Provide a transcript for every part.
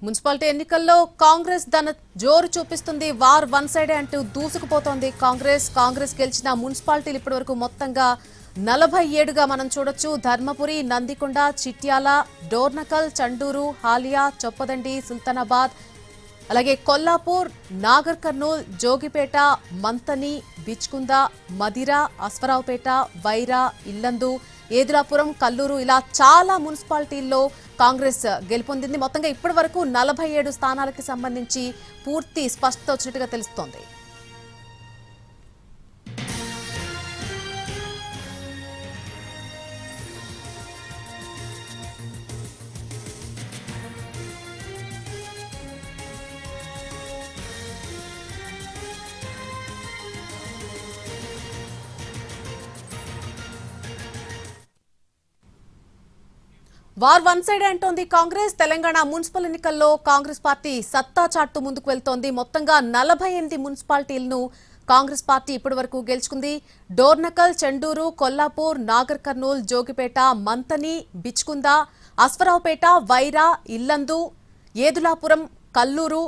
Municipality ఎన్నికల్లో కాంగ్రెస్ తన జోరు చూపిస్తుంది. వార్ వన్ సైడ్ అంటూ దూసుకుపోతోంది కాంగ్రెస్ గెలిచిన మున్సిపాలిటీలు ఇప్పటివరకు మొత్తంగా 47గా మనం చూడొచ్చు. ధర్మపురి, నందికొండ, చిట్యాల, డోర్నకల్, చండూరు, హాలియా, చొప్పదండి, సుల్తానాబాద్, అలాగే కొల్లాపూర్, నాగర్ కర్నూల్, జోగిపేట, మంతని, బిచ్కుంద, మదిర, అశ్వరావుపేట, వైరా, ఇల్లందు, ఏదులాపురం, కల్లూరు ఇలా చాలా మున్సిపాలిటీల్లో కాంగ్రెస్ గెలుపొందింది. మొత్తంగా ఇప్పటి వరకు 47 స్థానాలకు సంబంధించి పూర్తి స్పష్టత వచ్చినట్టుగా తెలుస్తోంది. వార్ వన్ సైడ్ అంటోంది కాంగ్రెస్. తెలంగాణ మున్సిపల్ ఎన్నికల్లో కాంగ్రెస్ పార్టీ సత్తా చాటుతూ ముందుకు వెళ్తోంది. మొత్తంగా 48 మున్సిపాలిటీలను కాంగ్రెస్ పార్టీ ఇప్పటి వరకు గెలుచుకుంది. డోర్నకల్, చెండూరు, కొల్లాపూర్, నాగర్ కర్నూల్, జోగిపేట, మంతని, బిచ్కుంద, అశ్వరావుపేట, వైరా, ఇల్లందు, ఏదులాపురం, కల్లూరు,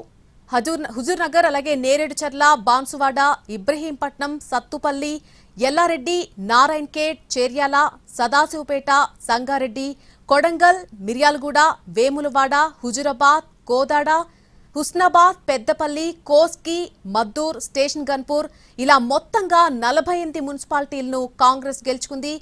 హుజూర్ నగర్, అలాగే నేరేడుచర్ల, బాన్సువాడ, ఇబ్రహీంపట్నం, సత్తుపల్లి, ఎల్లారెడ్డి, నారాయణ్ ఖేడ్, చేర్యాల, సదాశివపేట, సంగారెడ్డి, కొడంగల్, మిర్యాలగూడ, వేములవాడ, హుజూరాబాద్, కోదాడ, హుస్నాబాద్, పెద్దపల్లి, కోస్గి, మద్దూర్, స్టేషన్ గన్పూర్ ఇలా మొత్తంగా 48 మున్సిపాలిటీలను కాంగ్రెస్ గెలుచుకుంది.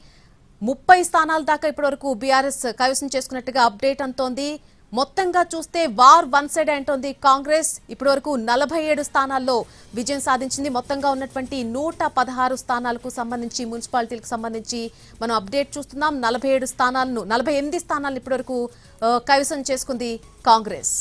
30 స్థానాల దాకా ఇప్పటివరకు బీఆర్ఎస్ కైవసం చేసుకున్నట్టుగా అప్డేట్ అంటోంది. మొత్తంగా చూస్తే వార్ వన్ సైడ్ అంటోంది కాంగ్రెస్. ఇప్పటివరకు 47 స్థానాల్లో విజయం సాధించింది. మొత్తంగా ఉన్నటువంటి 116 స్థానాలకు సంబంధించి మున్సిపాలిటీలకు సంబంధించి మనం అప్డేట్ చూస్తున్నాం. 48 స్థానాలను ఇప్పటివరకు కైవసం చేసుకుంది కాంగ్రెస్.